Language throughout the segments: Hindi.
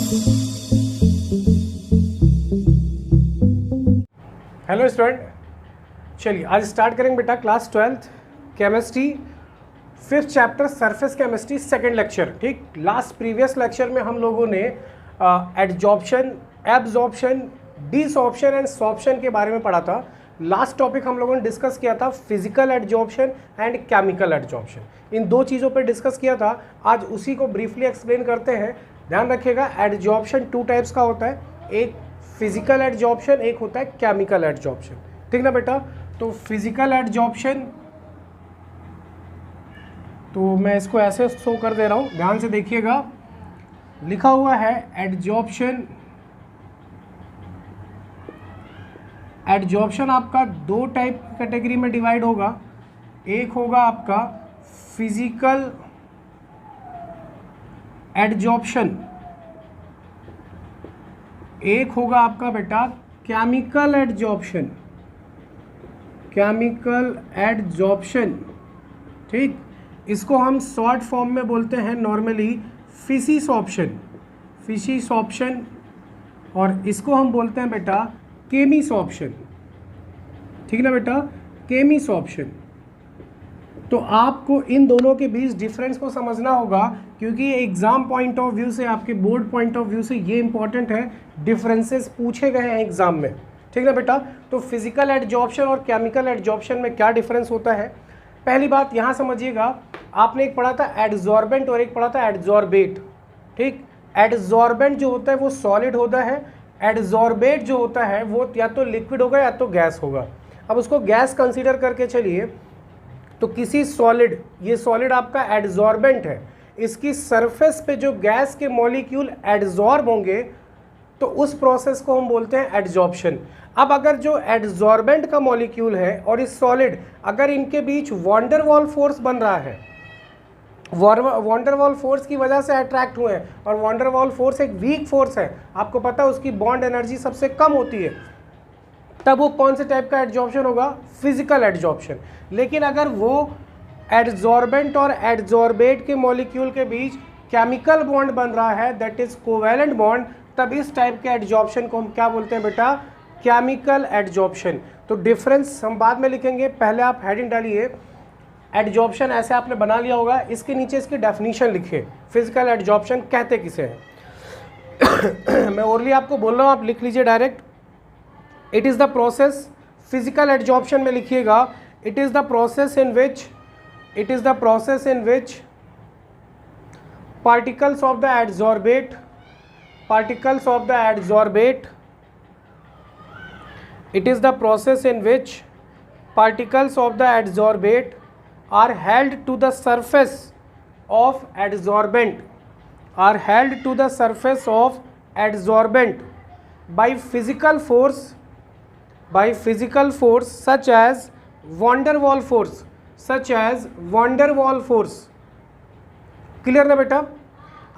हेलो स्टूडेंट, चलिए आज स्टार्ट करेंगे बेटा class 12th chemistry 5th chapter surface chemistry second lecture. ठीक, लास्ट प्रीवियस लेक्चर में हम लोगों ने adsorption, absorption, desorption and sorption के बारे में पढ़ा था। लास्ट टॉपिक हम लोगों ने डिस्कस किया था physical adsorption and chemical adsorption. इन दो चीज़ों पर डिस्कस किया था। आज उसी को ब्रीफली एक्सप्लेन करते हैं। ध्यान रखिएगा, एडजॉर्प्शन टू टाइप्स का होता है, एक फिजिकल एडजॉर्प्शन, एक होता है केमिकल एडजॉर्प्शन। ठीक ना बेटा? तो फिजिकल एडजॉर्प्शन, तो मैं इसको ऐसे शो कर दे रहा हूं, ध्यान से देखिएगा। लिखा हुआ है एडजॉर्प्शन। एडजॉर्प्शन आपका दो टाइप कैटेगरी में डिवाइड होगा। एक होगा आपका फिजिकल एडजॉर्प्शन, एक होगा आपका बेटा केमिकल एडजॉर्प्शन। केमिकल एडजॉर्प्शन, ठीक, इसको हम शॉर्ट फॉर्म में बोलते हैं नॉर्मली फिसिसॉर्प्शन। फिसिसॉर्प्शन, और इसको हम बोलते हैं बेटा केमिसॉर्प्शन। ठीक ना बेटा? केमिसॉर्प्शन। तो आपको इन दोनों के बीच डिफरेंस को समझना होगा, क्योंकि एग्जाम पॉइंट ऑफ व्यू से, आपके बोर्ड पॉइंट ऑफ व्यू से ये इंपॉर्टेंट है। डिफरेंसेस पूछे गए हैं एग्जाम में। ठीक ना बेटा? तो फिजिकल एडजॉर्प्शन और केमिकल एडजॉर्प्शन में क्या डिफरेंस होता है? पहली बात यहाँ समझिएगा, आपने एक पढ़ा था एडजॉर्बेंट और एक पढ़ा था एडजॉर्बेट। ठीक, एडजॉर्बेंट जो होता है वो सॉलिड होता है, एडजॉर्बेट जो होता है वो या तो लिक्विड होगा या तो गैस होगा। अब उसको गैस कंसीडर करके चलिए, तो किसी सॉलिड, ये सॉलिड आपका एडजॉर्बेंट है, इसकी सरफेस पे जो गैस के मॉलिक्यूल एडजॉर्ब होंगे तो उस प्रोसेस को हम बोलते हैं एडजॉर्प्शन। अब अगर जो एडजॉर्बेंट का मॉलिक्यूल है और इस सॉलिड, अगर इनके बीच वॉन डेर वाल फोर्स बन रहा है, वॉन डेर वाल फोर्स की वजह से अट्रैक्ट हुए हैं, और वॉन डेर वाल फोर्स एक वीक फोर्स है, आपको पता है उसकी बॉन्ड एनर्जी सबसे कम होती है, तब वो कौन से टाइप का एडजॉर्प्शन होगा? Physical adsorption. लेकिन अगर वो एडजॉर्बेंट और एडजॉर्बेट के मॉलिक्यूल के बीच केमिकल बॉन्ड बन रहा है, दैट इज कोवैलेंट बॉन्ड, तब इस टाइप के एडजॉर्प्शन को हम क्या बोलते हैं बेटा? Chemical adsorption. तो डिफरेंस हम बाद में लिखेंगे, पहले आप हेडिंग डालिए। एडजॉर्प्शन ऐसे आपने बना लिया होगा, इसके नीचे इसकी डेफिनेशन लिखिए, फिजिकल एडजॉर्प्शन कहते किसे हैं। मैं ओरली आपको बोल रहा हूँ, आप लिख लीजिए direct. It is the process, physical adsorption में लिखिएगा, it is the process in which, it is the process in which particles of the adsorbate, it is the process in which particles of the adsorbate are held to the surface of adsorbent, by physical force such as van der Waal force। Clear ना बेटा?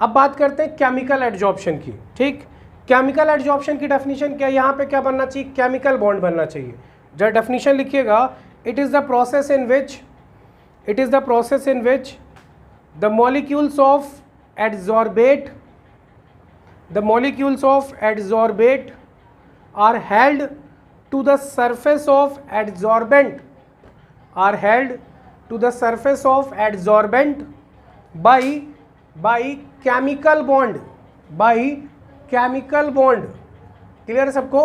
अब बात करते हैं केमिकल एडजॉर्प्शन की। ठीक, केमिकल एडजॉर्प्शन की डेफिनेशन क्या है? यहाँ पे क्या बनना चाहिए? केमिकल बॉन्ड बनना चाहिए। जब डेफिनेशन लिखिएगा, it is the process in which the molecules of adsorbate are held to the surface of adsorbent by chemical bond। Clear है सबको?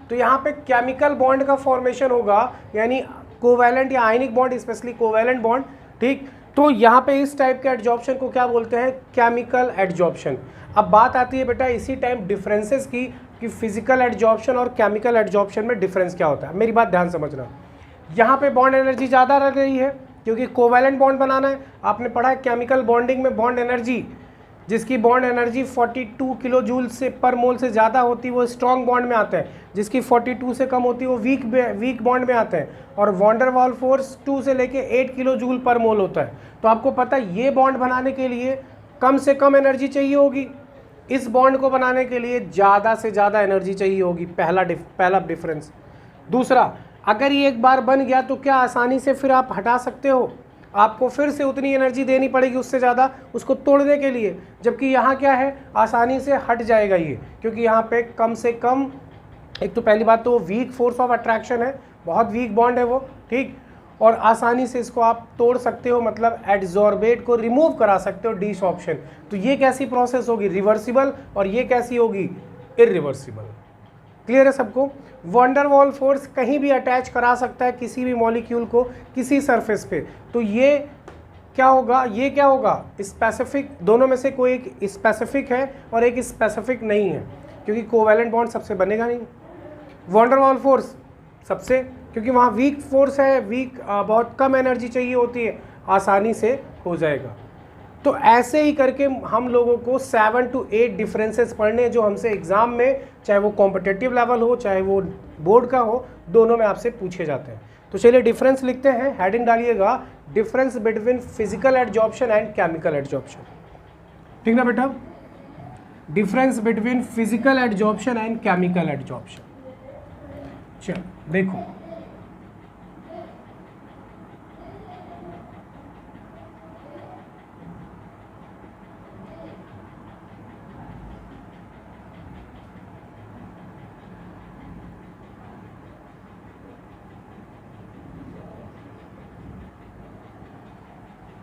तो यहाँ पे केमिकल बॉन्ड का फॉर्मेशन होगा, यानी कोवैलेंट या ionic bond, specially covalent bond. ठीक, तो यहाँ पे इस टाइप के एडजॉर्प्शन को क्या बोलते हैं? Chemical adsorption. अब बात आती है बेटा इसी टाइम डिफरेंसेस की, कि फिजिकल एडजॉर्प्शन और केमिकल एडजॉर्प्शन में डिफरेंस क्या होता है। मेरी बात ध्यान समझना, यहाँ पे बॉन्ड एनर्जी ज़्यादा लग रही है क्योंकि कोवैलेंट बॉन्ड बनाना है। आपने पढ़ा है केमिकल बॉन्डिंग में बॉन्ड एनर्जी, जिसकी बॉन्ड एनर्जी 42 किलो जूल से पर मोल से ज़्यादा होती है वो स्ट्रॉन्ग बॉन्ड में आते हैं, जिसकी 42 से कम होती है वो वीक बॉन्ड में आते हैं, और वॉन डेर वाल फोर्स 2 से लेके 8 किलो जूल पर मोल होता है। तो आपको पता है ये बॉन्ड बनाने के लिए कम से कम एनर्जी चाहिए होगी, इस बॉन्ड को बनाने के लिए ज़्यादा से ज़्यादा एनर्जी चाहिए होगी। पहला डिफरेंस। दूसरा, अगर ये एक बार बन गया तो क्या आसानी से फिर आप हटा सकते हो? आपको फिर से उतनी एनर्जी देनी पड़ेगी उससे ज़्यादा उसको तोड़ने के लिए, जबकि यहाँ क्या है, आसानी से हट जाएगा ये, क्योंकि यहाँ पे कम से कम, एक तो पहली बात तो वो वीक फोर्स ऑफ अट्रैक्शन है, बहुत वीक बॉन्ड है वो, ठीक, और आसानी से इसको आप तोड़ सकते हो, मतलब एडजॉर्बेट को रिमूव करा सकते हो, डिसॉर्प्शन। तो ये कैसी प्रोसेस होगी, रिवर्सिबल, और ये कैसी होगी, इरिवर्सिबल। क्लियर है सबको। वैन डर वाल फोर्स कहीं भी अटैच करा सकता है किसी भी मॉलिक्यूल को किसी सरफेस पे, तो ये क्या होगा, ये क्या होगा, स्पेसिफिक, दोनों में से कोई एक स्पेसिफिक है और एक स्पेसिफिक नहीं है, क्योंकि कोवैलेंट बॉन्ड सबसे बनेगा नहीं। वैन डर वाल फोर्स सबसे, क्योंकि वहाँ वीक फोर्स है, वीक, बहुत कम एनर्जी चाहिए होती है, आसानी से हो जाएगा। तो ऐसे ही करके हम लोगों को 7 to 8 डिफरेंसेस पढ़ने जो हमसे एग्जाम में, चाहे वो कॉम्पिटिटिव लेवल हो चाहे वो बोर्ड का हो, दोनों में आपसे पूछे जाते हैं। तो चलिए डिफरेंस लिखते हैं, हेडिंग डालिएगा, difference between physical adsorption and chemical adsorption. ठीक ना बेटा, difference between physical adsorption and chemical adsorption. चलो देखो,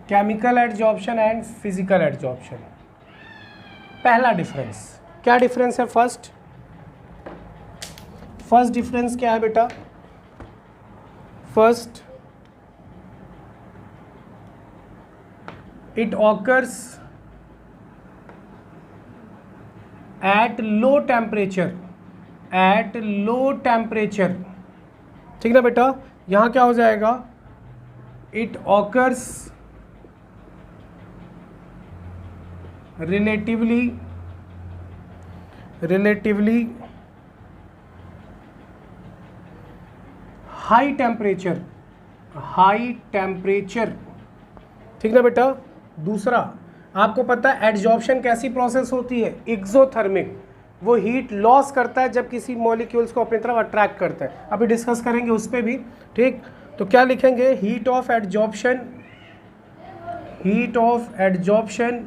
chemical adsorption and physical adsorption. पहला डिफरेंस, क्या डिफरेंस है, फर्स्ट डिफरेंस क्या है बेटा, first, it occurs at low temperature, at low temperature. ठीक ना बेटा, यहां क्या हो जाएगा, it occurs relatively high temperature, ठीक ना बेटा। दूसरा, आपको पता है एडजॉर्प्शन कैसी प्रोसेस होती है, एक्सोथर्मिक, वो हीट लॉस करता है जब किसी मॉलिक्यूल्स को अपनी तरफ अट्रैक्ट करता है, अभी डिस्कस करेंगे उस पर भी, ठीक। तो क्या लिखेंगे, heat of adsorption, heat of adsorption,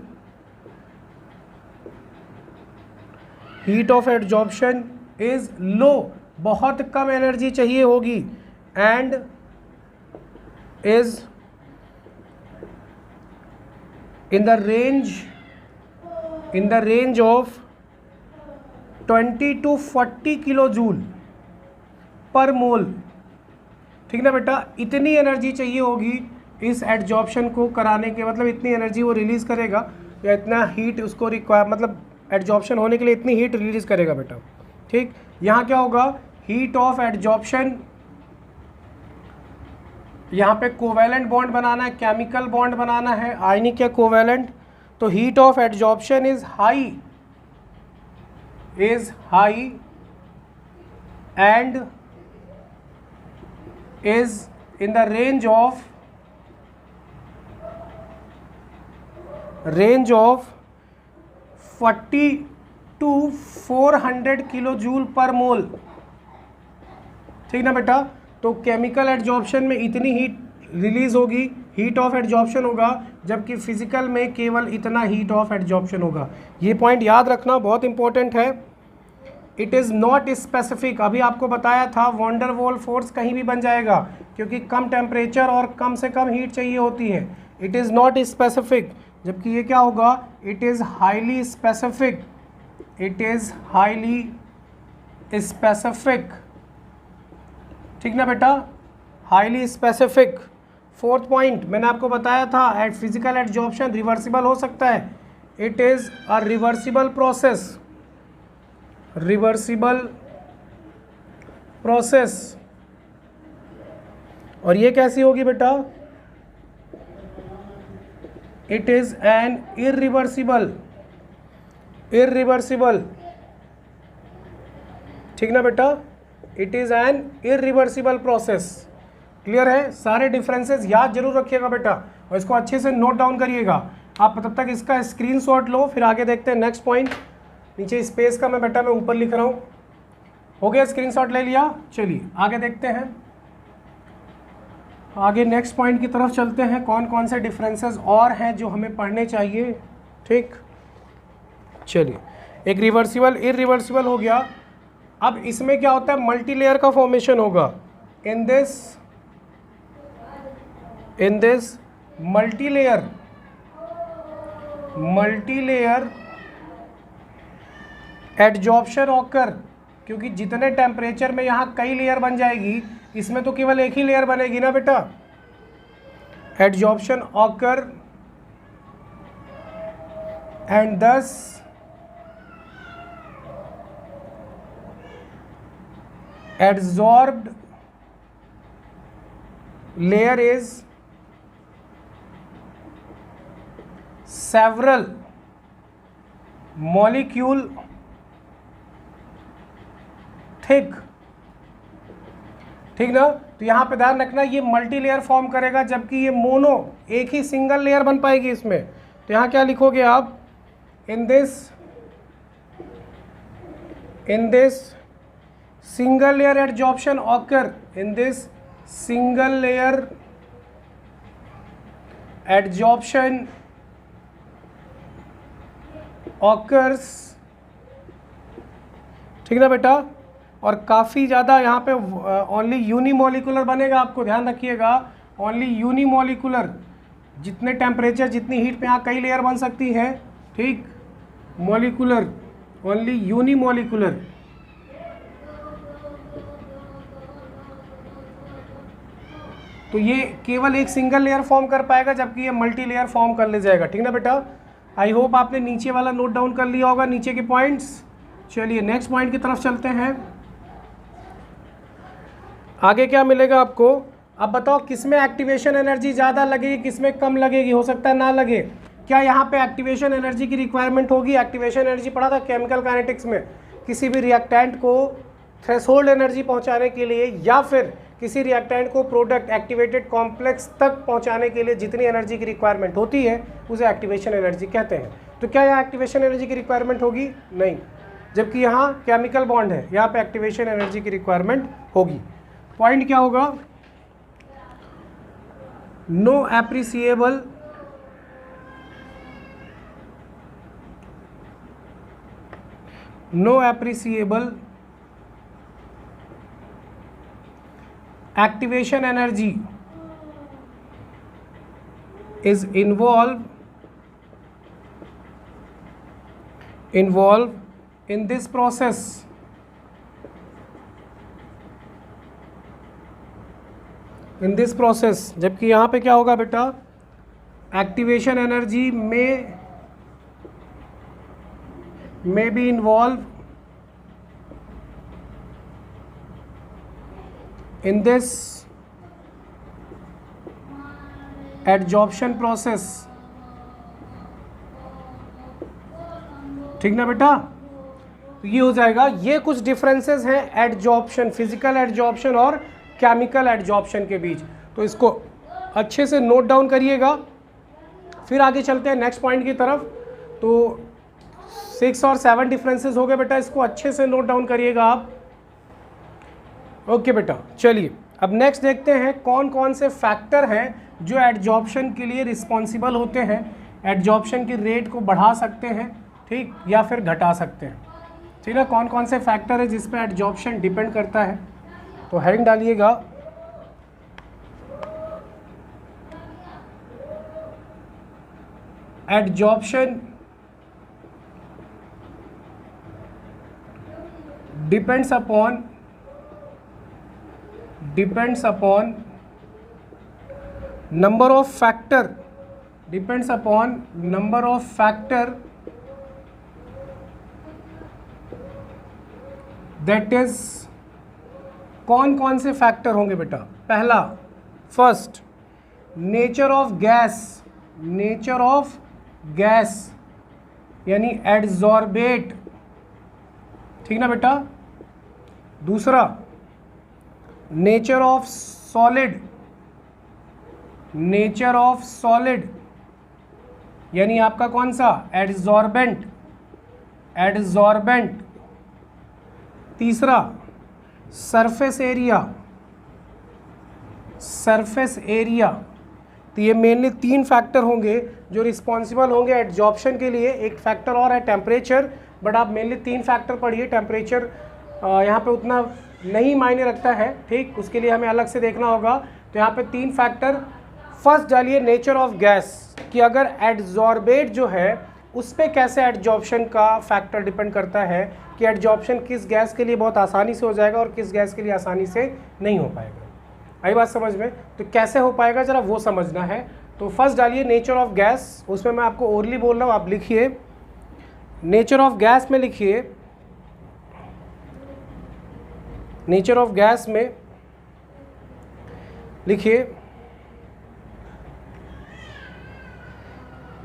heat of adsorption is low, बहुत कम एनर्जी चाहिए होगी, and is in the range of 20 to 40 kilo joule per mole. ठीक ना बेटा, इतनी एनर्जी चाहिए होगी इस एडजॉर्प्शन को कराने के, मतलब इतनी एनर्जी वो रिलीज करेगा, या इतना हीट उसको रिक्वायर, मतलब एडजॉर्प्शन होने के लिए इतनी हीट रिलीज करेगा बेटा, ठीक। यहाँ क्या होगा, हीट ऑफ एडजॉर्प्शन, यहाँ पे कोवैलेंट बॉन्ड बनाना है, केमिकल बॉन्ड बनाना है, आयनिक या कोवैलेंट, तो heat of adsorption is high and is in the range of 40 to 400 kilo joule per mole. ठीक ना बेटा, तो केमिकल एडजॉर्प्शन में इतनी हीट रिलीज होगी, हीट ऑफ एडजॉर्प्शन होगा, जबकि फिजिकल में केवल इतना हीट ऑफ एडजॉर्प्शन होगा। ये पॉइंट याद रखना, बहुत इंपॉर्टेंट है। इट इज़ नॉट स्पेसिफिक, अभी आपको बताया था वैन डर वाल फोर्स कहीं भी बन जाएगा, क्योंकि कम टेम्परेचर और कम से कम हीट चाहिए होती है। इट इज़ नॉट स्पेसिफिक, जबकि ये क्या होगा, it is highly specific, it is highly specific. ठीक ना बेटा, हाईली स्पेसिफिक। फोर्थ पॉइंट मैंने आपको बताया था, एट फिजिकल एडजॉर्प्शन रिवर्सिबल हो सकता है, it is a reversible process, reversible process. और ये कैसी होगी बेटा, इट इज एन इरिवर्सिबल, ठीक ना बेटा, it is an irreversible process. Clear है, सारे डिफरेंसेस याद जरूर रखिएगा बेटा, और इसको अच्छे से नोट डाउन करिएगा। आप तब तक इसका स्क्रीनशॉट लो, फिर आगे देखते हैं नेक्स्ट पॉइंट। नीचे स्पेस का मैं बेटा मैं ऊपर लिख रहा हूँ, हो गया, स्क्रीनशॉट ले लिया। चलिए आगे देखते हैं। आगे नेक्स्ट पॉइंट की तरफ चलते हैं, कौन कौन से डिफरेंसेस और हैं जो हमें पढ़ने चाहिए। ठीक, चलिए, एक रिवर्सिबल इरिवर्सिबल हो गया। अब इसमें क्या होता है, मल्टी लेयर का फॉर्मेशन होगा। In this multi layer adsorption occur, क्योंकि जितने टेम्परेचर में यहाँ कई लेयर बन जाएगी, इसमें तो केवल एक ही लेयर बनेगी ना बेटा। एडजॉर्प्शन ऑकर एंड दस adsorbed layer is several molecule thick। ठीक ना, तो यहाँ पे ध्यान रखना ये मल्टी लेयर फॉर्म करेगा, जबकि ये मोनो एक ही सिंगल लेयर बन पाएगी इसमें। तो यहाँ क्या लिखोगे आप, in this single layer adsorption occur, in this single layer adsorption occurs। ठीक ना बेटा, और काफ़ी ज़्यादा यहाँ पे ओनली यूनिमोलिकुलर बनेगा, आपको ध्यान रखिएगा, ओनली यूनिमोलिकुलर। जितने टेम्परेचर जितनी हीट पे यहाँ कई लेयर बन सकती है, ठीक, मॉलिकुलर, ओनली यूनिमोलिकुलर। तो ये केवल एक सिंगल लेयर फॉर्म कर पाएगा, जबकि ये मल्टी लेयर फॉर्म कर ले जाएगा। ठीक ना बेटा, आई होप आपने नीचे वाला नोट डाउन कर लिया होगा, नीचे के पॉइंट्स। चलिए नेक्स्ट पॉइंट की तरफ चलते हैं। आगे क्या मिलेगा आपको, अब बताओ किसमें एक्टिवेशन एनर्जी ज़्यादा लगेगी, किसमें कम लगेगी, हो सकता है ना लगे। क्या यहाँ पे एक्टिवेशन एनर्जी की रिक्वायरमेंट होगी? एक्टिवेशन एनर्जी पढ़ा था केमिकल काइनेटिक्स में, किसी भी रिएक्टेंट को थ्रेशोल्ड एनर्जी पहुँचाने के लिए या फिर किसी रिएक्टेंट को प्रोडक्ट एक्टिवेटेड कॉम्प्लेक्स तक पहुंचाने के लिए जितनी एनर्जी की रिक्वायरमेंट होती है उसे एक्टिवेशन एनर्जी कहते हैं। तो क्या यहाँ एक्टिवेशन एनर्जी की रिक्वायरमेंट होगी? नहीं, जबकि यहाँ केमिकल बॉन्ड है, यहाँ पे एक्टिवेशन एनर्जी की रिक्वायरमेंट होगी। पॉइंट क्या होगा, no appreciable activation energy is involved in this process। जबकि यहाँ पे क्या होगा बेटा, एक्टिवेशन एनर्जी में be involve in this adsorption process। ठीक ना बेटा, तो ये हो जाएगा। ये कुछ डिफरेंसेस हैं एडजॉर्प्शन, फिजिकल एडजॉर्प्शन और केमिकल एडजॉर्प्शन के बीच, तो इसको अच्छे से नोट डाउन करिएगा। फिर आगे चलते हैं नेक्स्ट पॉइंट की तरफ। तो 6 और 7 डिफरेंसेस हो गए बेटा, इसको अच्छे से नोट डाउन करिएगा आप। ओके बेटा, चलिए अब नेक्स्ट देखते हैं कौन कौन से फैक्टर हैं जो एडजॉर्प्शन के लिए रिस्पॉन्सिबल होते हैं, एडजॉर्प्शन की रेट को बढ़ा सकते हैं, ठीक, या फिर घटा सकते हैं। ठीक है, कौन कौन से फैक्टर है जिस पे एडजॉर्प्शन डिपेंड करता है, तो हेडिंग डालिएगा adsorption depends upon number of factor that is, कौन कौन से फैक्टर होंगे बेटा। पहला, फर्स्ट, नेचर ऑफ गैस यानी एडजॉर्बेट। ठीक ना बेटा। दूसरा, नेचर ऑफ सॉलिड यानी आपका कौन सा, एडजॉर्बेंट। तीसरा, सरफेस एरिया सरफेस एरिया। तो ये मेनली 3 फैक्टर होंगे जो रिस्पॉन्सिबल होंगे एडजॉर्प्शन के लिए। एक फैक्टर और है टेम्परेचर, बट आप मेनली 3 फैक्टर पढ़िए। टेम्परेचर यहाँ पे उतना नहीं मायने रखता है, ठीक, उसके लिए हमें अलग से देखना होगा। तो यहाँ पे 3 फैक्टर। फर्स्ट डालिए नेचर ऑफ गैस, कि अगर एडजॉर्बेट जो है उस पर कैसे एडजॉर्प्शन का फैक्टर डिपेंड करता है, कि एडजॉर्प्शन किस गैस के लिए बहुत आसानी से हो जाएगा और किस गैस के लिए आसानी से नहीं हो पाएगा। आई बात समझ में? तो कैसे हो पाएगा ज़रा वो समझना है। तो फर्स्ट डालिए नेचर ऑफ गैस, उसमें मैं आपको ओरली बोल रहा हूँ, आप लिखिए नेचर ऑफ गैस में, लिखिए नेचर ऑफ गैस में लिखिए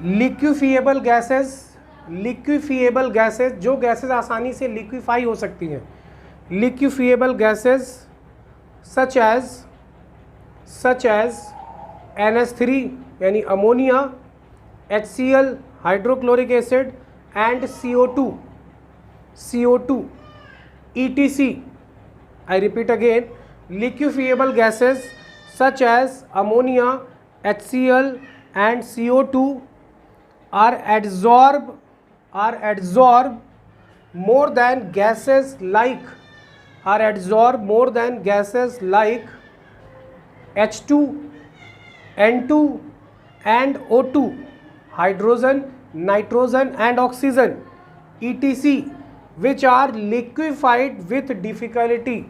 लिक्विफिएबल गैसेस। लिक्विफिएबल गैसेस, जो गैसेस आसानी से लिक्विफाई हो सकती हैं। लिक्विफिएबल गैसेस सच एज NH3 यानी ammonia, HCl hydrochloric acid and CO2 ETC। I repeat again, liquefiable gases such as ammonia, HCl and CO2 are adsorbed more than gases like H2, N2 and O2, hydrogen, nitrogen and oxygen, etc, which are liquefied with difficulty।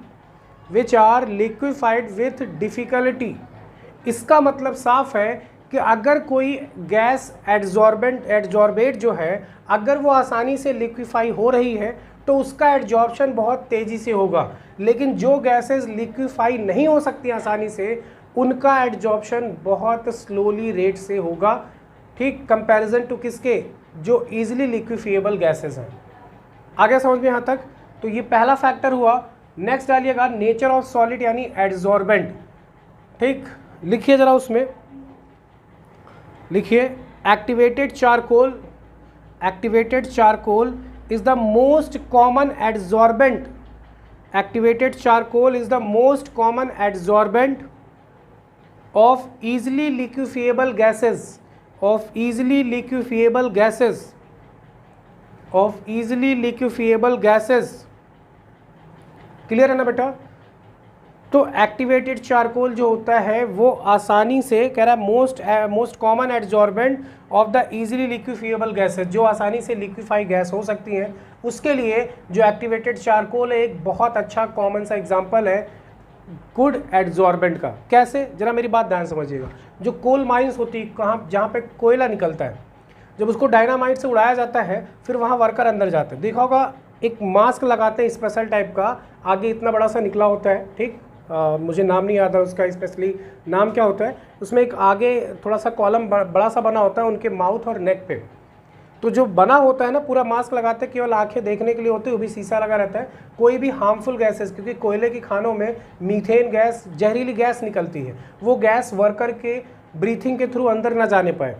इसका मतलब साफ है कि अगर कोई गैस एडजॉर्बेट जो है, अगर वो आसानी से लिक्विफाई हो रही है तो उसका एडजॉर्प्शन बहुत तेज़ी से होगा। लेकिन जो गैसेस लिक्विफाई नहीं हो सकती आसानी से, उनका एडजॉर्प्शन बहुत स्लोली रेट से होगा, ठीक, कंपैरिजन टू किसके, जो ईजिली लिक्विफिएबल गैसेस हैं। आगे समझ में यहाँ तक? तो ये पहला फैक्टर हुआ। नेक्स्ट डालिएगा नेचर ऑफ सॉलिड यानी एडजॉर्बेंट, ठीक, लिखिए ज़रा उसमें, लिखिए activated charcoal is the most common adsorbent। Activated charcoal is the most common adsorbent of easily liquefiable gases, clear है ना बेटा? तो एक्टिवेटेड चारकोल जो होता है वो आसानी से, कह रहा है most common adsorbent of the easily liquefiable gases, जो आसानी से लिक्विफाई गैस हो सकती हैं, उसके लिए जो एक्टिवेटेड चारकोल है एक बहुत अच्छा कॉमन सा एग्जांपल है गुड एडजॉर्बेंट का। कैसे? जरा मेरी बात ध्यान समझिएगा। जो कोल माइंस होती है, कहाँ, जहाँ पे कोयला निकलता है, जब उसको डायनामाइट से उड़ाया जाता है, फिर वहाँ वर्कर अंदर जाते हैं, देखा होगा एक मास्क लगाते हैं स्पेशल टाइप का, आगे इतना बड़ा सा निकला होता है, ठीक, मुझे नाम नहीं याद है उसका स्पेशली नाम क्या होता है, उसमें एक आगे थोड़ा सा कॉलम बड़ा सा बना होता है उनके माउथ और नेक पे। तो जो बना होता है ना, पूरा मास्क लगाते हैं, केवल आंखें देखने के लिए होती है, वो भी शीशा लगा रहता है। कोई भी हार्मफुल गैसेस, क्योंकि कोयले की खानों में मीथेन गैस, जहरीली गैस निकलती है, वो गैस वर्कर के ब्रीथिंग के थ्रू अंदर ना जाने पाए।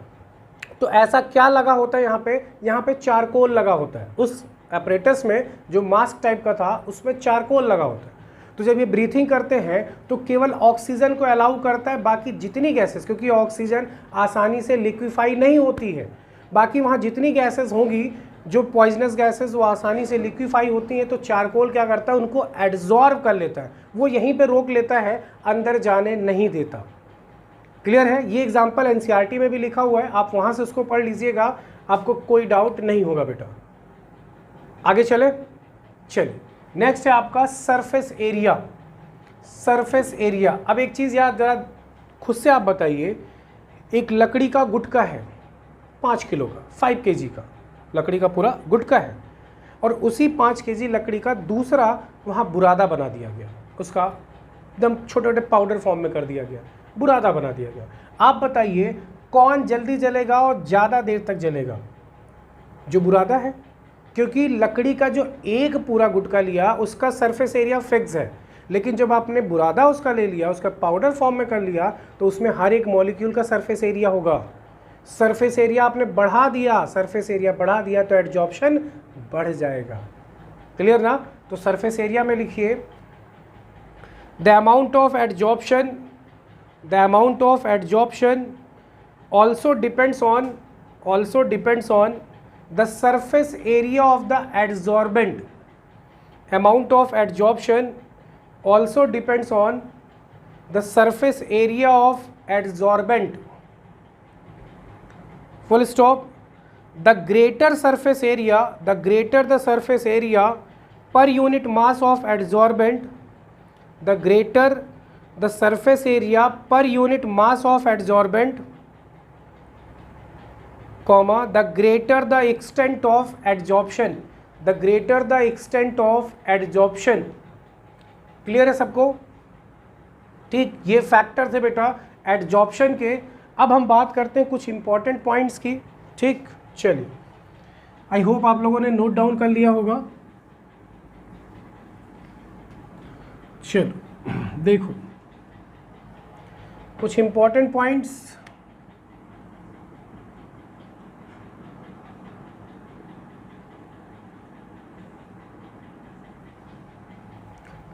तो ऐसा क्या लगा होता है यहाँ पे चारकोल लगा होता है। उस एपरेटस में जो मास्क टाइप का था उसमें चारकोल लगा होता है। तो जब ये ब्रीथिंग करते हैं तो केवल ऑक्सीजन को अलाउ करता है, बाकी जितनी गैसेस, क्योंकि ऑक्सीजन आसानी से लिक्विफाई नहीं होती है, बाकी वहाँ जितनी गैसेस होंगी जो पॉइजनस गैसेस वो आसानी से लिक्विफाई होती हैं, तो चारकोल क्या करता है, उनको एड्जॉर्ब कर लेता है, वो यहीं पे रोक लेता है, अंदर जाने नहीं देता। क्लियर है? ये एग्जाम्पल एनसीईआरटी में भी लिखा हुआ है, आप वहाँ से उसको पढ़ लीजिएगा, आपको कोई डाउट नहीं होगा बेटा। आगे चले, चलिए नेक्स्ट है आपका सरफेस एरिया। सरफेस एरिया, अब एक चीज़ याद, जरा खुद से आप बताइए, एक लकड़ी का गुटका है 5 किलो का, 5 kg का लकड़ी का पूरा गुटका है, और उसी 5 kg लकड़ी का दूसरा वहाँ बुरादा बना दिया गया, उसका एकदम छोटे छोटे पाउडर फॉर्म में कर दिया गया, बुरादा बना दिया गया। आप बताइए कौन जल्दी जलेगा और ज़्यादा देर तक जलेगा? जो बुरादा है, क्योंकि लकड़ी का जो एक पूरा गुटका लिया उसका सरफेस एरिया फिक्स है, लेकिन जब आपने बुरादा उसका ले लिया, उसका पाउडर फॉर्म में कर लिया, तो उसमें हर एक मॉलिक्यूल का सरफेस एरिया होगा। सरफेस एरिया आपने बढ़ा दिया, सरफेस एरिया बढ़ा दिया तो एडजॉर्प्शन बढ़ जाएगा। क्लियर ना? तो सरफेस एरिया में लिखिए the amount of adsorption the amount of adsorption also depends on the surface area of the adsorbent. Amount of adsorption also depends on the surface area of adsorbent. Full stop. The greater the surface area per unit mass of adsorbent, the greater the surface area per unit mass of adsorbent, comma, the greater the extent of adsorption, clear है सबको? ठीक, ये फैक्टर थे बेटा एडजॉर्प्शन के। अब हम बात करते हैं कुछ इंपॉर्टेंट पॉइंट्स की। ठीक, चलिए, आई होप आप लोगों ने नोट डाउन कर लिया होगा। चलो देखो कुछ इंपॉर्टेंट पॉइंट्स।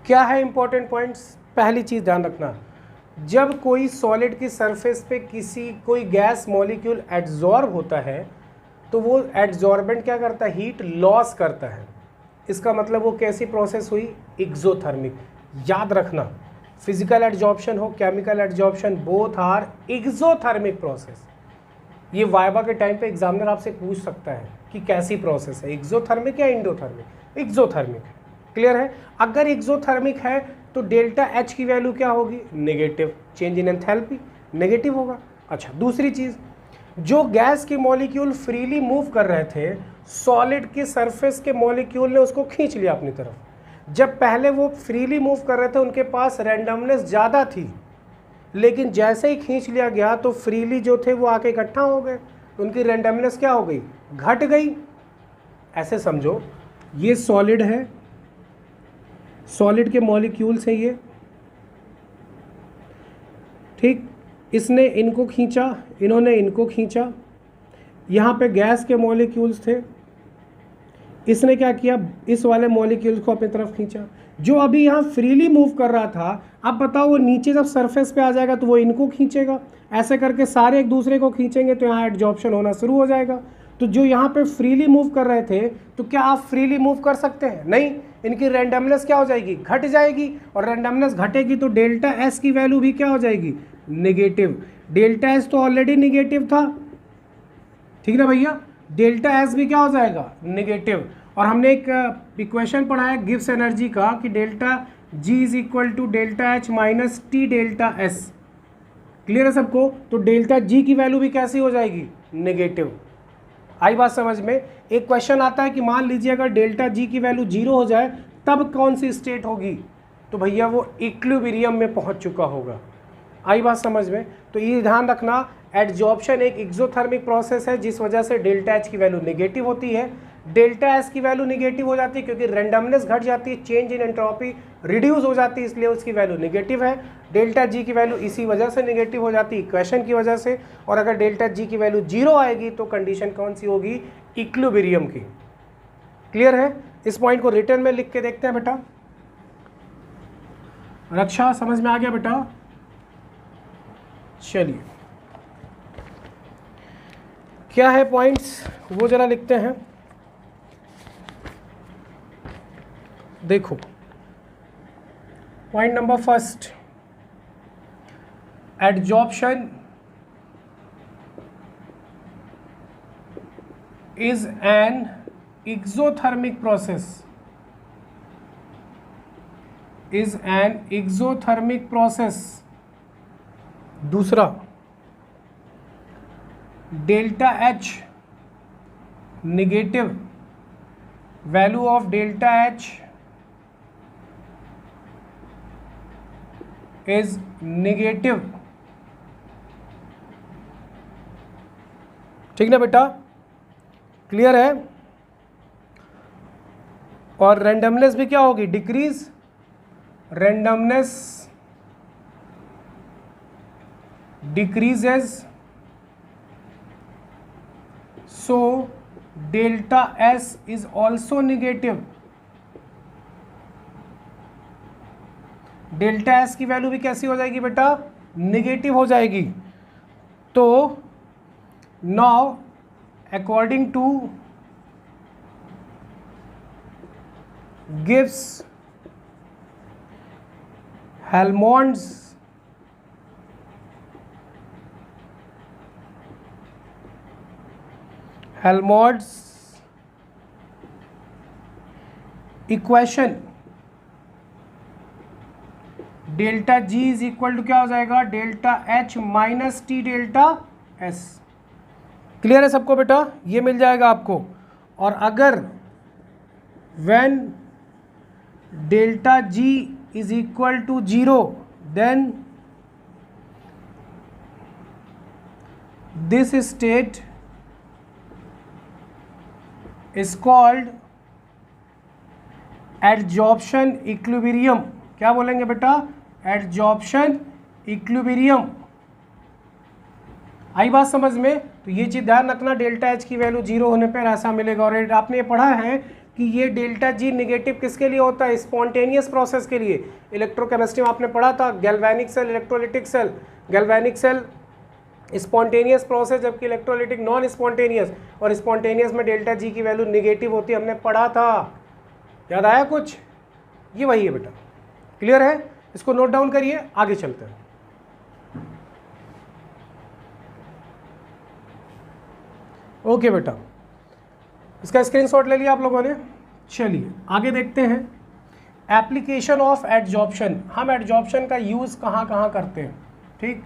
क्या है इंपॉर्टेंट पॉइंट्स? पहली चीज ध्यान रखना, जब कोई सॉलिड की सरफेस पे कोई गैस मॉलिक्यूल एड्जॉर्ब होता है तो वो एड्जॉर्बेंट क्या करता है? हीट लॉस करता है। इसका मतलब वो कैसी प्रोसेस हुई? एक्सोथर्मिक। याद रखना, फिजिकल एड्जॉर्प्शन हो chemical adsorption, both are exothermic process. ये वाइवा के टाइम पे एग्जामिनर आपसे पूछ सकता है कि कैसी प्रोसेस है, एक्सोथर्मिक या इंडोथर्मिक? एक्सोथर्मिक है। क्लियर है? अगर एक्सोथर्मिक है तो डेल्टा एच की वैल्यू क्या होगी? Negative. Change in enthalpy negative होगा। अच्छा, दूसरी चीज, जो गैस के मॉलिक्यूल फ्रीली मूव कर रहे थे, सॉलिड की सरफेस के मॉलिक्यूल ने उसको खींच लिया अपनी तरफ। जब पहले वो फ्रीली मूव कर रहे थे उनके पास रैंडमनेस ज़्यादा थी, लेकिन जैसे ही खींच लिया गया तो फ्रीली जो थे वो आके इकट्ठा हो गए, उनकी रैंडमनेस क्या हो गई? घट गई। ऐसे समझो, ये सॉलिड है, सॉलिड के मॉलिक्यूल्स हैं ये, ठीक, इसने इनको खींचा, इन्होंने इनको खींचा, यहाँ पे गैस के मॉलिक्यूल्स थे, इसने क्या किया? इस वाले मॉलिक्यूल्स को अपनी तरफ खींचा। जो अभी यहाँ फ्रीली मूव कर रहा था, अब बताओ वो नीचे जब सरफेस पे आ जाएगा तो वो इनको खींचेगा। ऐसे करके सारे एक दूसरे को खींचेंगे तो यहाँ एडजॉर्प्शन होना शुरू हो जाएगा। तो जो यहाँ पे फ्रीली मूव कर रहे थे, तो क्या आप फ्रीली मूव कर सकते हैं? नहीं, इनकी रैंडमनेस क्या हो जाएगी? घट जाएगी। और रैंडमनेस घटेगी तो डेल्टा एस की वैल्यू भी क्या हो जाएगी? नेगेटिव। डेल्टा एस तो ऑलरेडी नेगेटिव था, ठीक ना भैया? डेल्टा एस भी क्या हो जाएगा? नेगेटिव। और हमने एक इक्वेशन पढ़ा है गिब्स एनर्जी का कि delta G is equal to delta H minus T delta S. Clear है सबको? तो डेल्टा जी की वैल्यू भी कैसी हो जाएगी? नेगेटिव। आई बात समझ में? एक क्वेश्चन आता है कि मान लीजिए अगर डेल्टा जी की वैल्यू 0 हो जाए तब कौन सी स्टेट होगी? तो भैया वो इक्विलिब्रियम में पहुंच चुका होगा। आई बात समझ में? तो ये ध्यान रखना, एडजॉर्प्शन एक एक्सोथर्मिक प्रोसेस है जिस वजह से डेल्टा एच की वैल्यू नेगेटिव होती है। डेल्टा एस की वैल्यू नेगेटिव हो जाती है क्योंकि रैंडमनेस घट जाती है, चेंज इन एंट्रोपी रिड्यूस हो जाती है, इसलिए उसकी वैल्यू नेगेटिव है। डेल्टा जी की वैल्यू इसी वजह से नेगेटिव हो जाती है, इक्वेशन की वजह से। और अगर डेल्टा जी की वैल्यू 0 आएगी तो कंडीशन कौन सी होगी? इक्विलिब्रियम की। क्लियर है? इस पॉइंट को रिटर्न में लिख के देखते हैं बेटा। रक्षा समझ में आ गया बेटा? चलिए, क्या है पॉइंट्स वो जरा लिखते हैं। देखो, point number first, adsorption is an exothermic process, is an exothermic process. दूसरा, delta H negative, value of delta H is negative. ठीक ना बेटा? क्लियर है? और रैंडमनेस भी क्या होगी? Decrease. Randomness decreases, so delta s is also negative। Delta S की वैल्यू भी कैसी हो जाएगी बेटा? निगेटिव हो जाएगी। तो now according to Gibbs Helmholtz equation, delta G is equal to क्या हो जाएगा, delta H minus T delta S. Clear है सबको बेटा, ये मिल जाएगा आपको। और अगर when delta G is equal to 0 then this state is called adsorption equilibrium. क्या बोलेंगे बेटा, एडजॉर्प्शन इक्विलिब्रियम। आई बात समझ में? तो ये चीज ध्यान रखना, डेल्टा एच की वैल्यू 0 होने पर ऐसा मिलेगा। और आपने ये पढ़ा है कि ये डेल्टा जी निगेटिव किसके लिए होता है, स्पॉन्टेनियस प्रोसेस के लिए। इलेक्ट्रोकेमिस्ट्री में आपने पढ़ा था galvanic cell, electrolytic cell. Galvanic cell spontaneous process, जबकि इलेक्ट्रोलिटिक नॉन स्पॉन्टेनियस। और स्पॉन्टेनियस में डेल्टा जी की वैल्यू निगेटिव होती है, हमने पढ़ा था। याद आया कुछ? ये वही है बेटा। क्लियर है? इसको नोट डाउन करिए, आगे चलते हैं। ओके बेटा, इसका स्क्रीनशॉट ले लिया आप लोगों ने। चलिए आगे देखते हैं। एप्लीकेशन ऑफ एडजॉर्प्शन, हम एडजॉर्प्शन का यूज़ कहाँ कहाँ करते हैं। ठीक,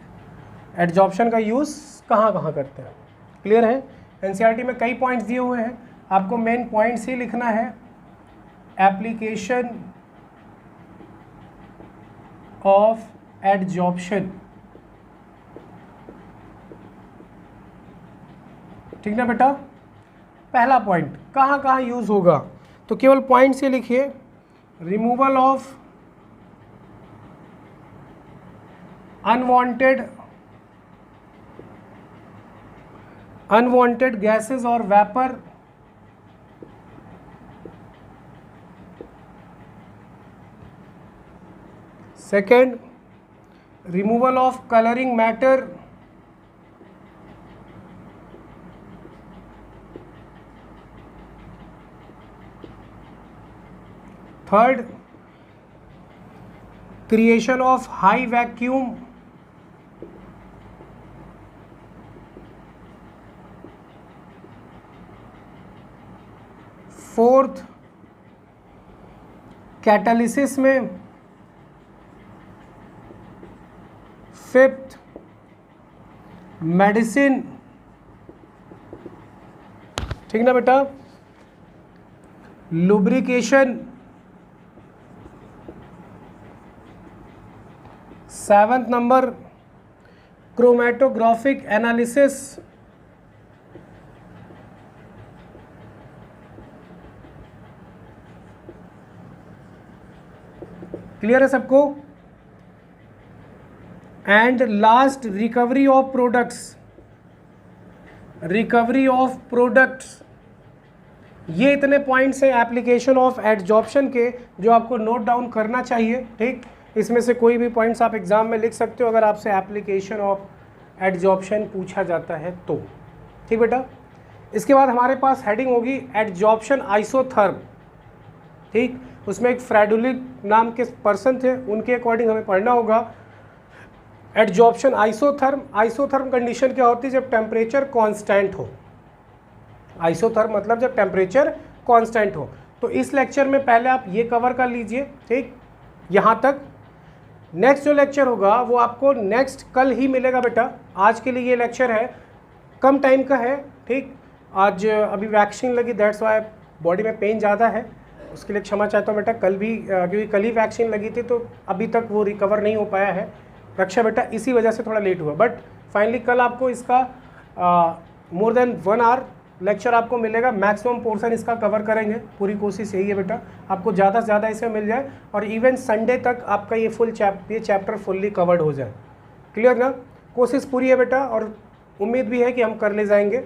एडजॉर्प्शन का यूज़ कहाँ कहाँ करते हैं, क्लियर है? एनसीईआरटी में कई पॉइंट्स दिए हुए हैं, आपको मेन पॉइंट्स ही लिखना है। एप्लीकेशन ऑफ एडजॉर्प्शन, ठीक ना बेटा? पहला पॉइंट कहाँ कहाँ यूज़ होगा, तो केवल पॉइंट से लिखिए। रिमूवल ऑफ अनवांटेड गैसेस और vapour, second removal of colouring matter, third creation of high vacuum, fourth catalysis में, फिफ्थ मेडिसिन, ठीक ना बेटा? Lubrication, seventh number chromatographic analysis, clear है सबको? And last recovery of products. ये इतने पॉइंट्स हैं एप्लीकेशन ऑफ एडजॉर्प्शन के, जो आपको नोट डाउन करना चाहिए। ठीक, इसमें से कोई भी पॉइंट्स आप एग्जाम में लिख सकते हो अगर आपसे एप्लीकेशन ऑफ एडजॉर्प्शन पूछा जाता है तो। ठीक बेटा, इसके बाद हमारे पास हेडिंग होगी एडजॉर्प्शन आइसोथर्म। ठीक, उसमें एक फ्रेडुलिक नाम के पर्सन थे, उनके अकॉर्डिंग हमें पढ़ना होगा एडजॉर्प्शन आइसोथर्म। आइसोथर्म कंडीशन क्या होती है, जब टेम्परेचर कांस्टेंट हो। आइसोथर्म मतलब जब टेम्परेचर कांस्टेंट हो। तो इस लेक्चर में पहले आप ये कवर कर लीजिए, ठीक, यहाँ तक। नेक्स्ट जो लेक्चर होगा वो आपको नेक्स्ट कल ही मिलेगा बेटा। आज के लिए ये लेक्चर है, कम टाइम का है। ठीक, आज अभी वैक्सीन लगी, दैट्स वाई बॉडी में पेन ज़्यादा है, उसके लिए क्षमा चाहता हूँ बेटा। कल भी क्योंकि कल ही वैक्सीन लगी थी तो अभी तक वो रिकवर नहीं हो पाया है रक्षा बेटा, इसी वजह से थोड़ा लेट हुआ। बट फाइनली कल आपको इसका मोर देन 1 आवर लेक्चर आपको मिलेगा। मैक्सिमम पोर्शन इसका कवर करेंगे, पूरी कोशिश यही है बेटा आपको ज़्यादा से ज़्यादा इसमें मिल जाए और इवन संडे तक आपका ये चैप्टर फुल्ली कवर्ड हो जाए। क्लियर ना? कोशिश पूरी है बेटा और उम्मीद भी है कि हम कर ले जाएंगे।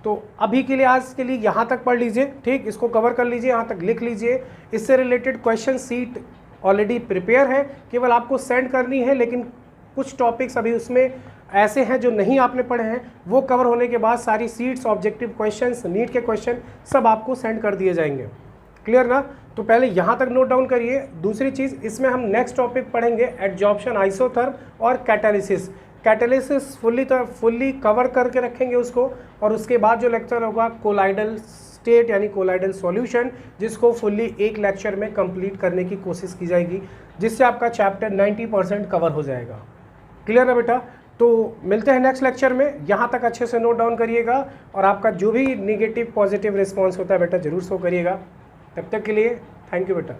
तो अभी के लिए, आज के लिए यहाँ तक पढ़ लीजिए। ठीक, इसको कवर कर लीजिए, यहाँ तक लिख लीजिए। इससे related question seat already prepare है, केवल आपको सेंड करनी है। लेकिन कुछ टॉपिक्स अभी उसमें ऐसे हैं जो नहीं आपने पढ़े हैं, वो कवर होने के बाद सारी सीट्स, ऑब्जेक्टिव क्वेश्चंस, नीट के क्वेश्चन सब आपको सेंड कर दिए जाएंगे। क्लियर ना? तो पहले यहाँ तक नोट डाउन करिए। दूसरी चीज़, इसमें हम नेक्स्ट टॉपिक पढ़ेंगे एडजॉर्प्शन, आइसोथर्म और कैटालिसिस। कैटालिसिस फुल्ली कवर करके रखेंगे उसको, और उसके बाद जो लेक्चर होगा कोलाइडल स्टेट यानी कोलाइडल सॉल्यूशन, जिसको फुल्ली एक लेक्चर में कंप्लीट करने की कोशिश की जाएगी, जिससे आपका चैप्टर 90% कवर हो जाएगा। क्लियर है बेटा? तो मिलते हैं नेक्स्ट लेक्चर में। यहाँ तक अच्छे से नोट डाउन करिएगा, और आपका जो भी निगेटिव पॉजिटिव रिस्पॉन्स होता है बेटा ज़रूर शो करिएगा। तब तक के लिए थैंक यू बेटा।